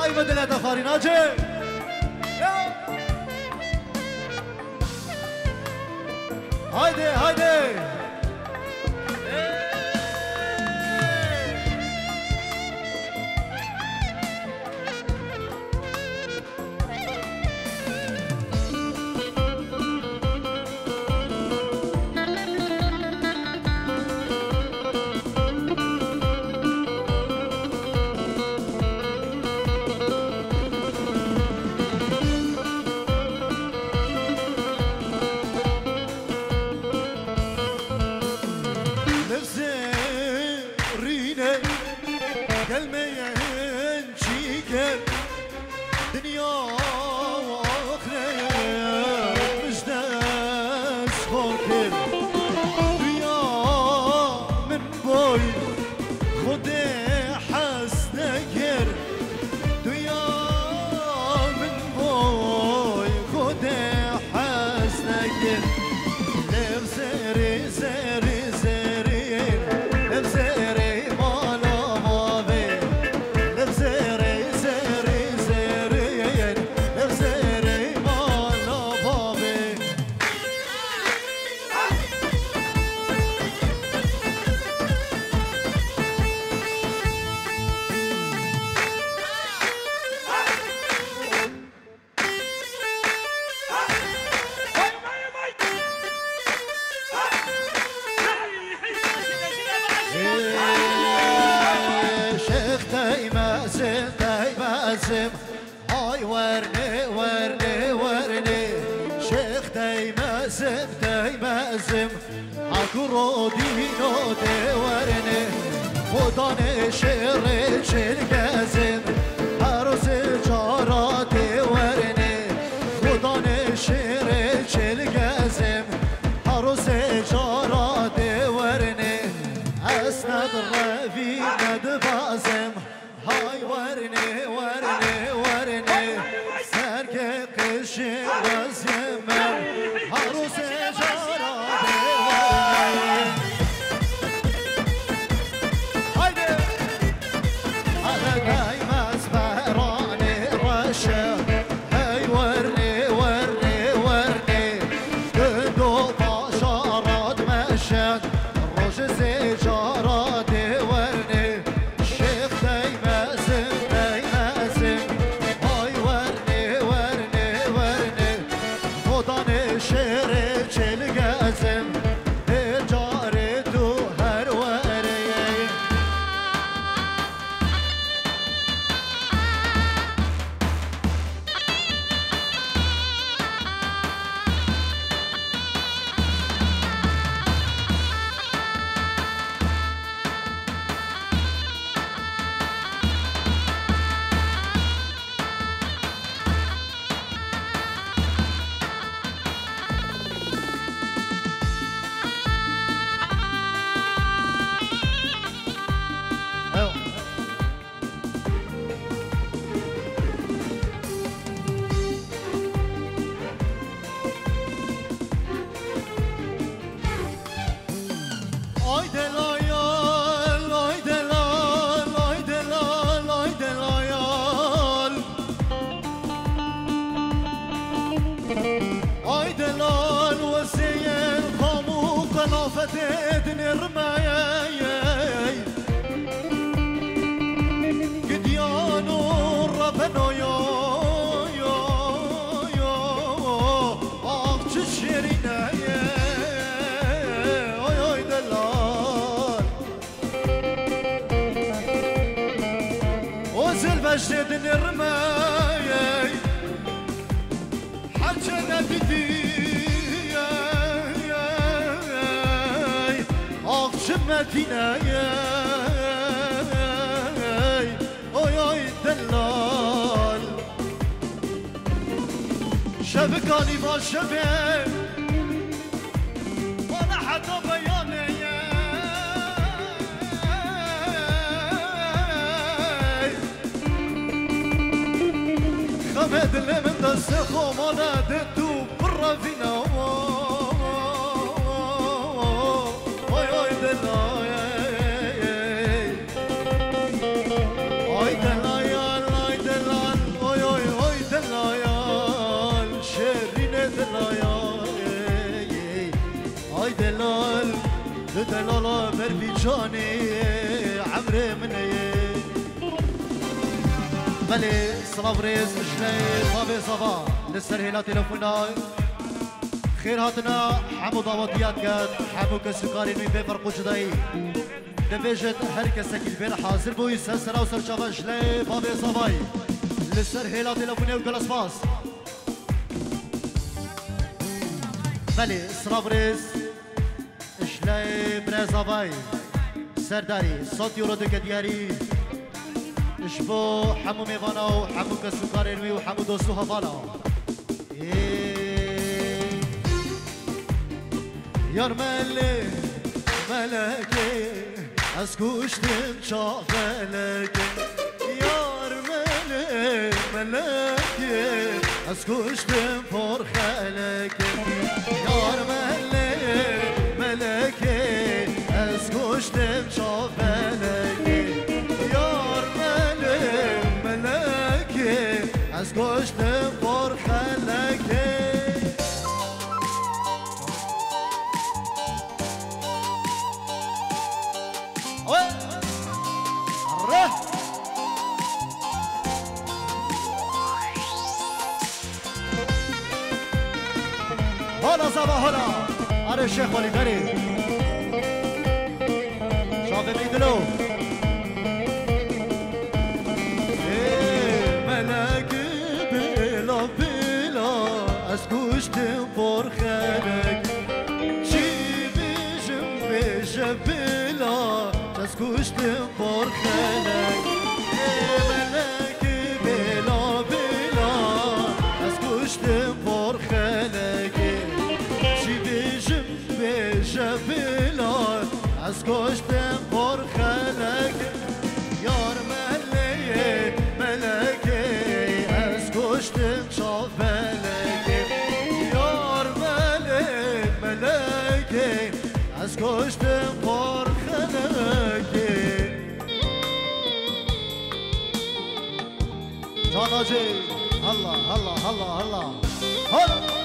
ای بدل دفاری ناجی هایده هایده هاي ورني ورني ورني شيخ دايما زم دايما زم عقرو دينو دي ورني خداني شيري شيرقازم عروس جاراتي ورني خداني شيري شيرقازم عروس جاراتي ورني اسند الرفي ند بازم هاي ورني ورني ورني سرك قشي وزيمم عروس جاراتي ورني هايدي على دايما سبهراني رشا هاي ورني ورني ورني قدو باشارات مشان روش زي جاراتي ورني مجد الرماي حجنا بدي أخش مدينة أوي دلال شبكاني بالشبك ولا حتى بياني خمد اللي من دسخو مانا دتو برا فينا Ay delay دلالا بربيجاني عمري مني بلي صلاف ريز شلي صافي صفا للسرهيلات تلفوناي خير هاتنا حمو ضواتيات قد حمو كسكاري نوي بفرقو جداي دبيجت هر كسك البير حاضر بو يسسرا وسر شافا شلي صافي صفاي للسرهيلات تلفوناي وقلس باس بلي صلاف ريز شلي برزافاي سرداري صوت يورو دكدياري اشبو حمو ميفانا وحمو كسوكاري نوي وحمو دوستو هفانا يار ملي ملكي اسكوشتم شافلكي يار ملي ملكي اسكوشتم فرخلكي يار ملي ملكي اسكوشتم شافلكي يار ملي ملكي اسكوشتم فرخلكي هلا صباح هلا أنا الشيخ ولي كريم شافي بيدلو ملك بلا بلا اسكوش تنفر خلق شي بيجم بلا اسكوش تنفر خلق ملك بلا بلا اسكوش تنفر خلق جبلا از کشتم پر خلق یار ملکه ملکه از کشتم شاف ملکه یار ملک ملکه از کشتم پر خلقه جاناجی الله الله الله الله الله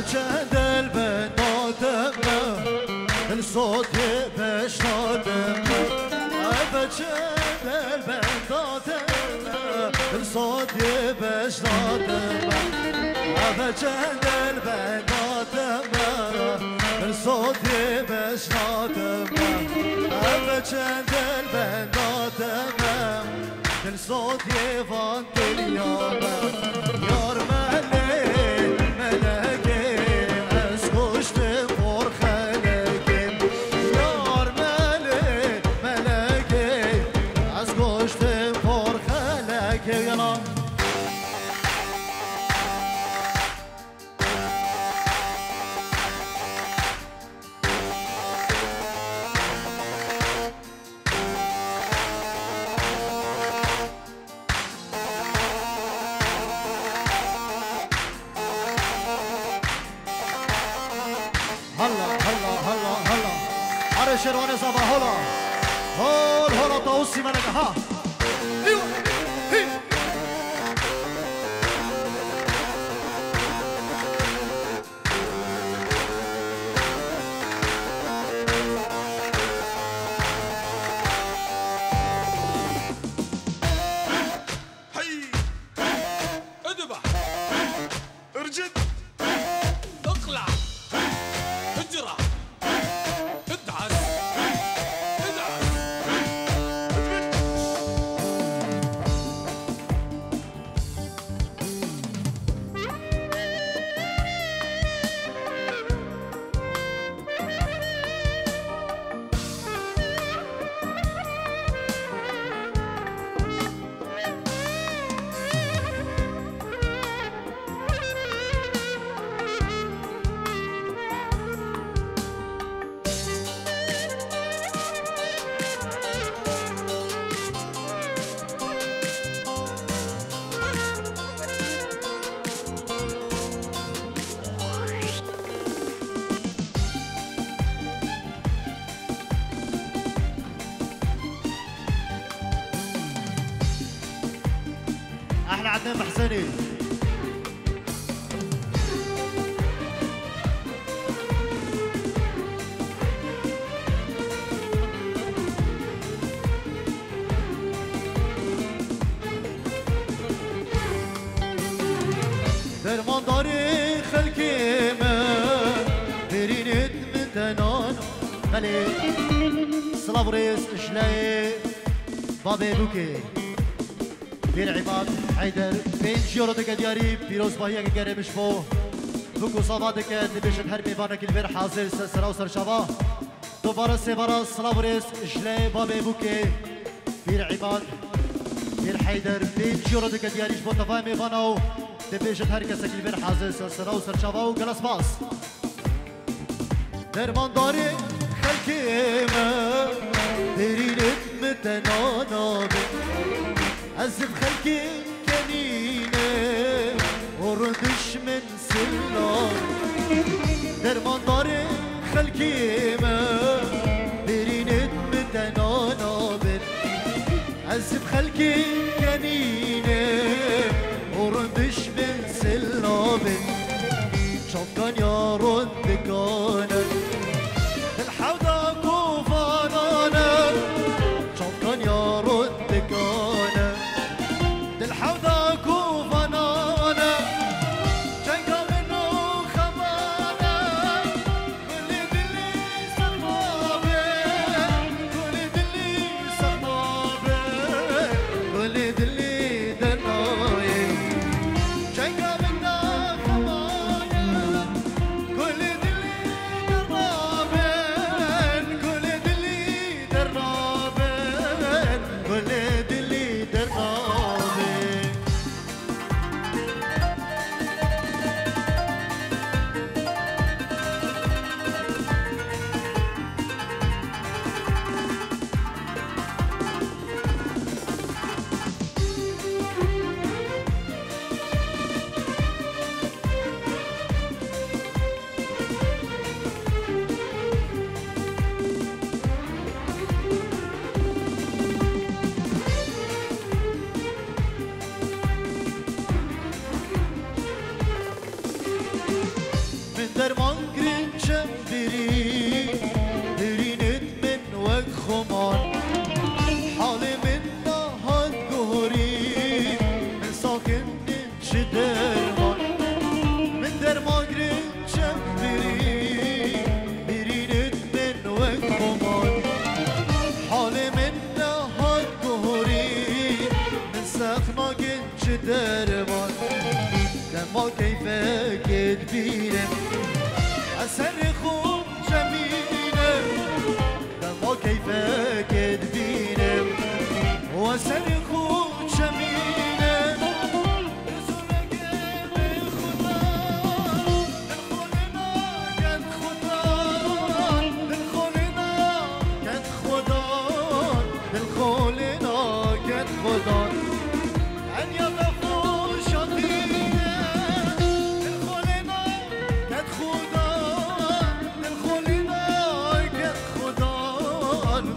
جدل بنادم الصوت بشنادم جدل بنادم الصوت بشنادم جدل بنادم الصوت بشنادم جدل بنادم الصوت يفان اليوم يار ملك ملك شروان صباح هلا هول هلا توصي منك ها ايوه احنا عدنان محسني درمان داری خلقی من برینت من دنان خلی سلاو ريس اشلاي بابي بوكي بين عماد حيدر بين جيورو دك دياري بيروز باهيا كاري مشفو بوكو صافا دك دبيش الحر ميفانا كالبير حاصل سرا وسر شافا دوبارا سيبارا سلاو ريس اشلاي بابي بوكي بين عماد بين حيدر بين جيورو دك دياري شبو تفاهم ميفانا دبيش الحر كسا كالبير حاصل سرا وسر شافا وقلاس باس درمان داري خلقيمه برينت متنانا أزف خلقي كنينه وردش من سلام درمان داري خلقيمه برينت متنانا أزف خلقي كنينه وردش من سلام شوف كان يا رد كانت الحوضة كوفانانا شوف كان يا رد كانا الحوضة كوفانانا جنقا منو خبانا كل دلي سطابي كل دلي سطابي كل دلي دناي جنقا منو خبانا كل دلي درابين كل دلي درابين كل دلي درابين من درمان گرینچم برینت من وک خمان حال من نهاد گوری من ساکن چه درمان من درمان گرینچم برینت من وک خمان حال من نهاد گوری من سخنا چه درمان لما كيفك تبينم أسر خوب جميلم لما كيفك تبينم وأسر خوب جميلم رسولك بالخطا بالخلنا كان خطا بالخلنا كان خطا بالخلنا كان خطا أن يغفو شطينا بالخلنا كان خطا بالخلنا كان خطا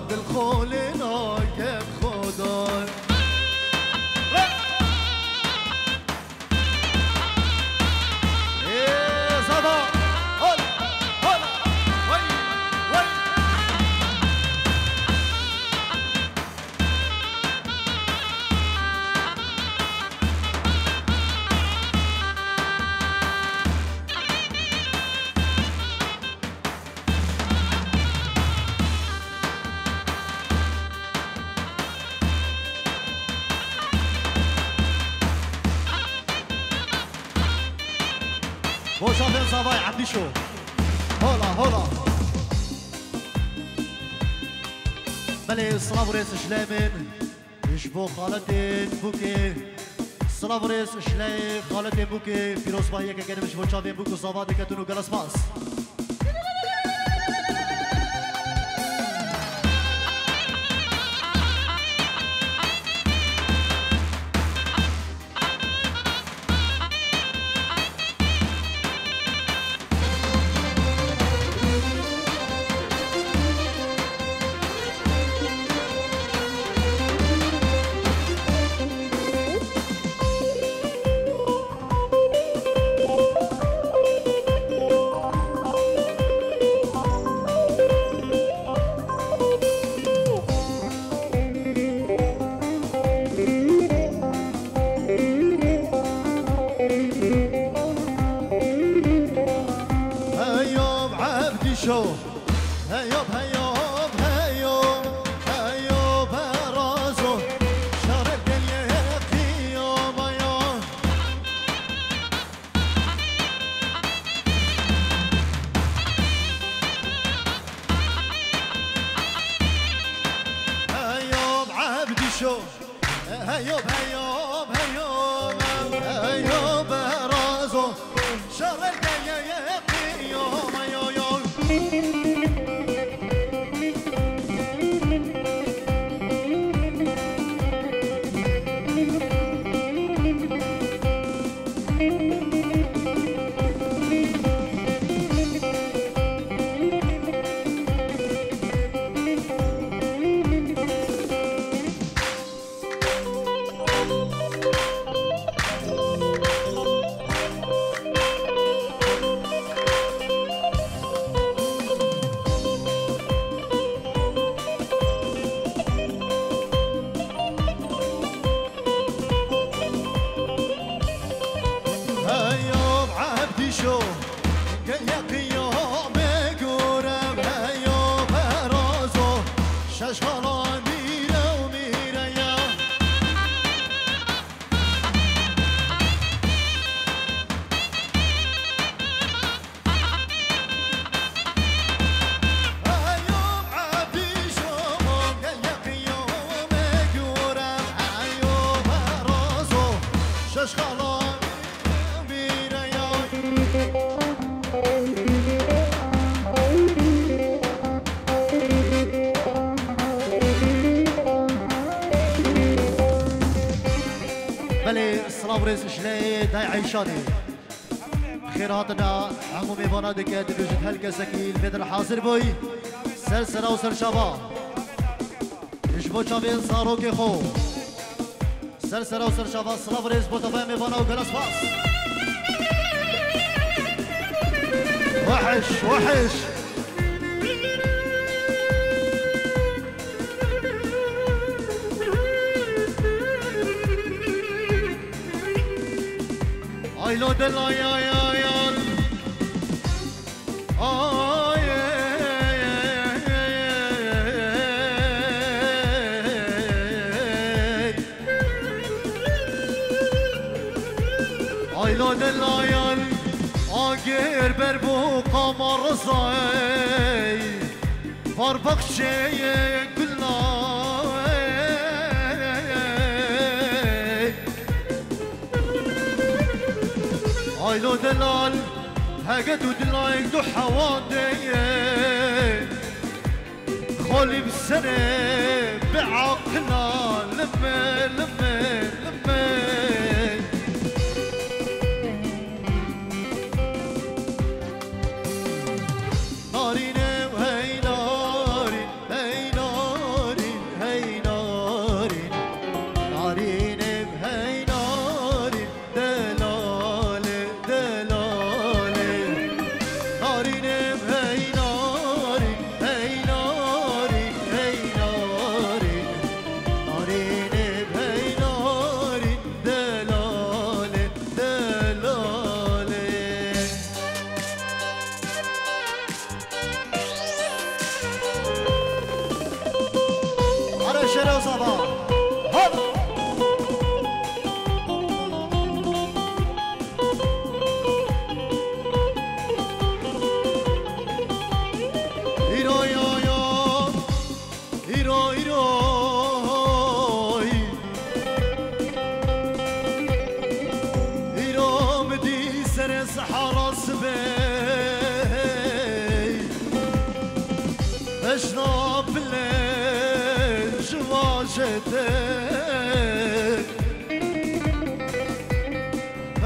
بالخلنا كان خطا إيه صبا هلا هلا وي وي بو شافين صباي عبدي شو هلا هلا بلي صلاف ريس شلامن يشبو خالتين بوكي صلاف ريس شلاي خالتين بوكي فيروز باهية كاكين مشبو شافين بوكو صافاتي كاتونو قلس باس شو هيوب هيوب هيوب هيوب رازو شغل يا يوم يوم بريس شلي داي عيشاني خيراتنا عمومي بنادك دبجت هلكا سكيل بدر حاضر بوي سلسلة وسر شباب اشبو شابين صارو كي خو سلسلة وسر شباب صلاة بريس بوتفامي بنا وكلاس باس وحش وحش Aylo de la ya ya ya ay Aylo de la ya ager ber bu qamar zay var bakşeye Aylo delal هاجد ودلايك دو حوادي خولي بالسنة بعقلنا لمي لمي لمي نارين وهي نارين هي نارين هي نارين نارين وهي نارين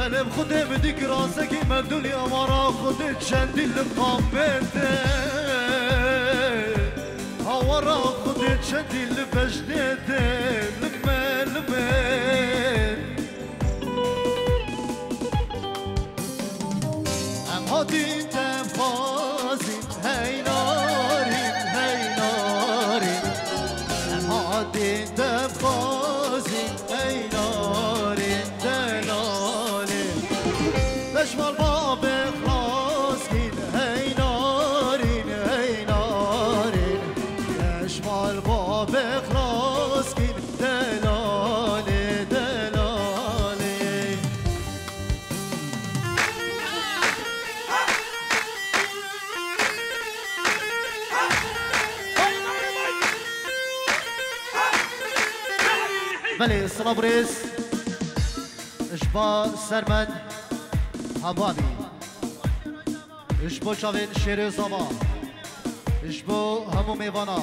بلم خودم دیگ رازگی مدولی امارا خودت چندی لبقام بده هوارا خودت چندی لبجنده لمه لمه ام هادی تنفازی هی نارین هی نارین ام هادی تنفازی هی نارین بشمال باب خلاص كين هي نارين هي نارين بشمال باب خلاص كين دلالي دلالي بله سلابریز اشبا سرمن حبابی اشبو چاوین شیر زما اشبو همو میوانا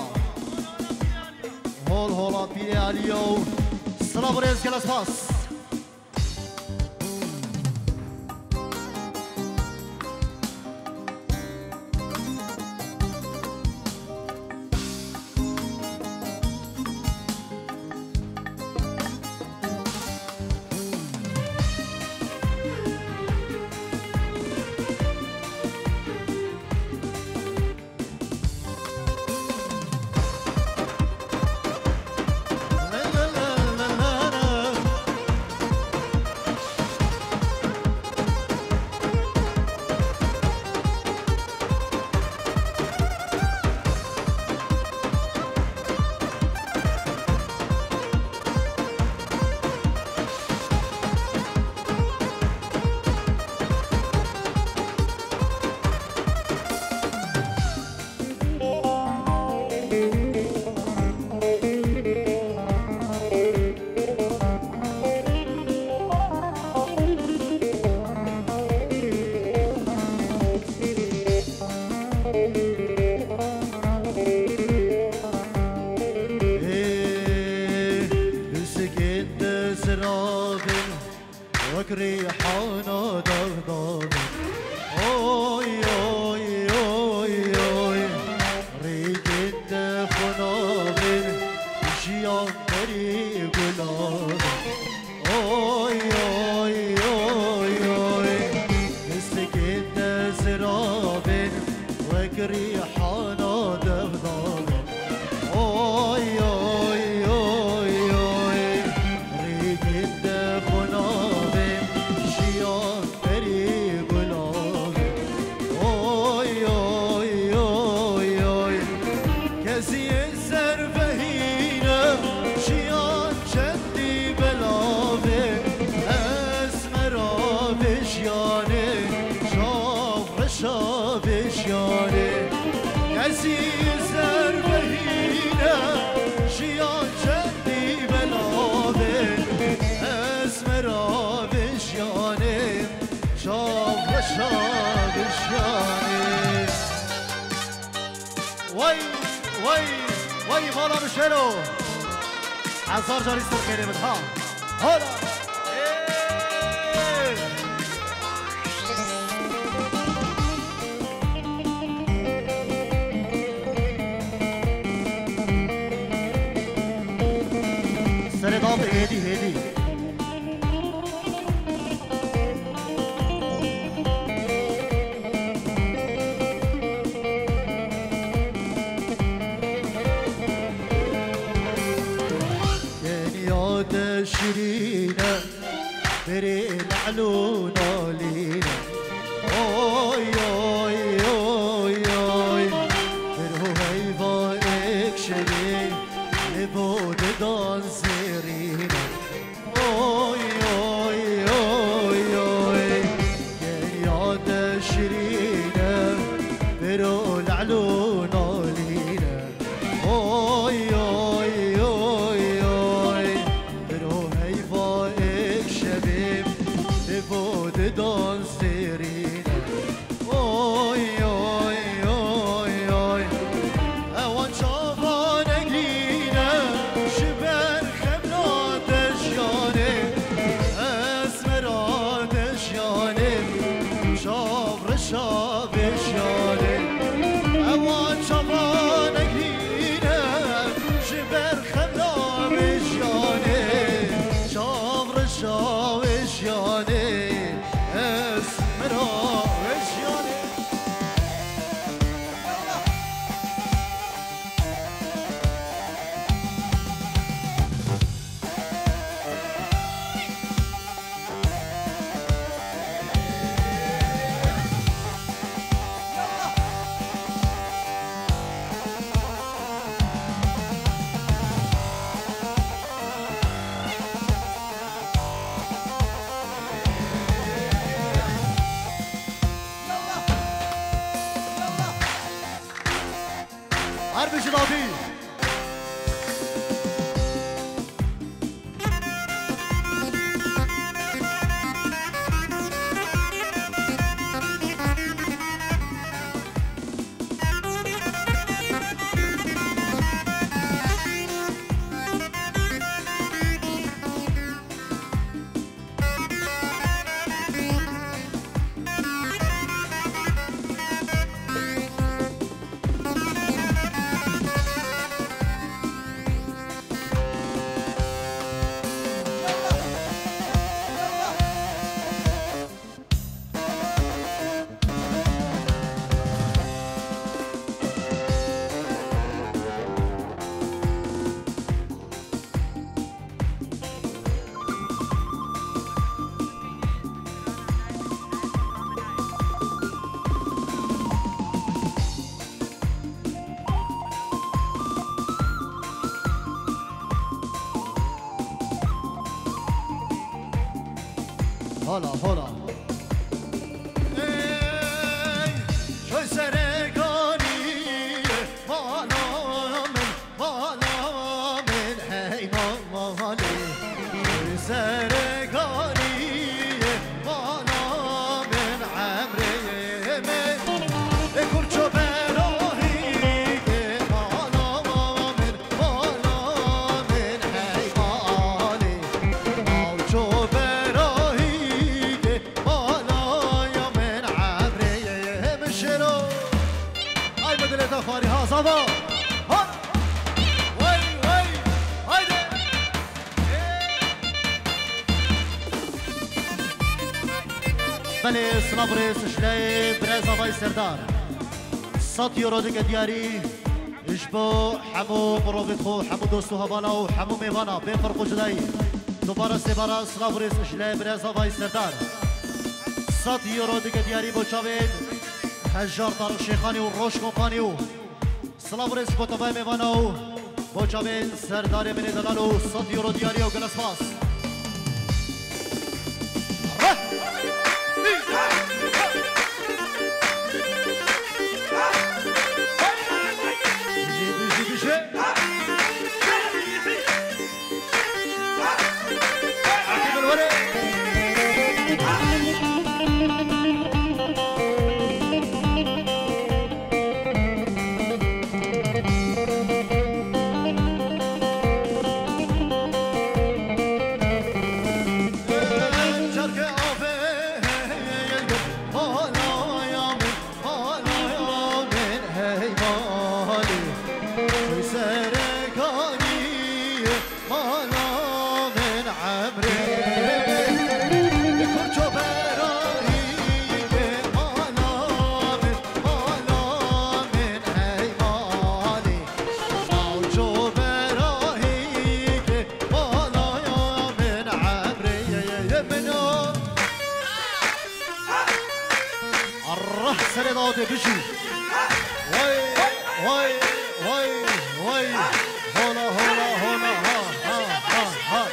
هول هولا پیری علیو سلابریز گلس پاس ريحانة دغدغ اوي اوي اوي اوي ريقت خنابل جيان طريق الارض اوي اوي اوي اوي مسكت زرابل وكريحانة دغدغ اوي اوي اوي اوي ريقت خنابل جيان طريق الارض اوي اوي اوي اوي كزي الزرفهينة جيان جدي بلافي اسمرا بجياني شاف رشا بجياني كزي الزرفهينة جيان جدي بلافي اسمرا بجياني شاف رشا بجياني وي وي وي مالا بشلو عزار جاري سرقيني من ها هلا إيه. سرداب هدي هدي شيرينا بري العلونا لينا اوي اوي اوي اوي برهو هيفا اكشري لبود دان سيرينا اوي اوي اوي اوي كان ياد شيرينا برو العلونا لينا اوي اوي اوي اوي بود دان سیرینا اوی اوی اوی اوی اوان چاوان اگلینا شبر خمنا دشیانه اسمرا دشیانه شاور شابشیانه اوان چاوان اگلینا شبر خمنا بشیانه شاور شابشیانه حرب شرابي هلا هلا شوي سرقاني مالا من هي مالي شوي سرقاني مالا من عمري من كل فاري ها صبا ها وي وي هيدي بله سنابرس شلي برزا باي سردار 100 يورو ديك دياري اشبو حمو مروفيت خو حمو دوستو هبانا و حمو ميوانا بين فرقو جداي دوباره سيبارا سنابرس شلي برزا باي سردار 100 يورو ديك دياري بو چاوين هجار طارق شیخانی و روش کمپانی و سلام ریس بوتابای میوانه و با جاویل سردار من دلال و 100 یورو دیاری و گلس پاس سر داده بشی وای وای وای وای هولا هولا هولا ها ها ها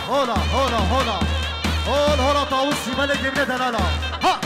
هولا هولا هولا هول هولا طاووس ملك ابن دلاله ها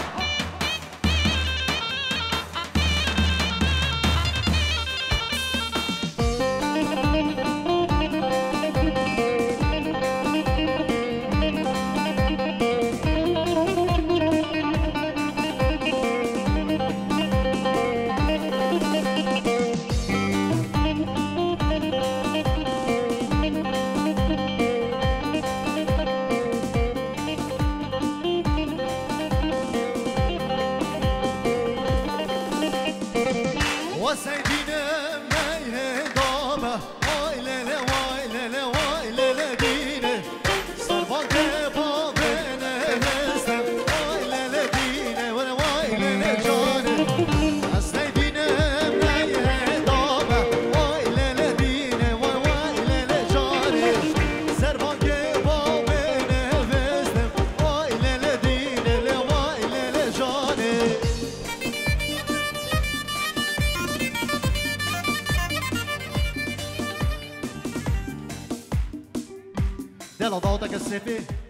دل ضوطك السيفي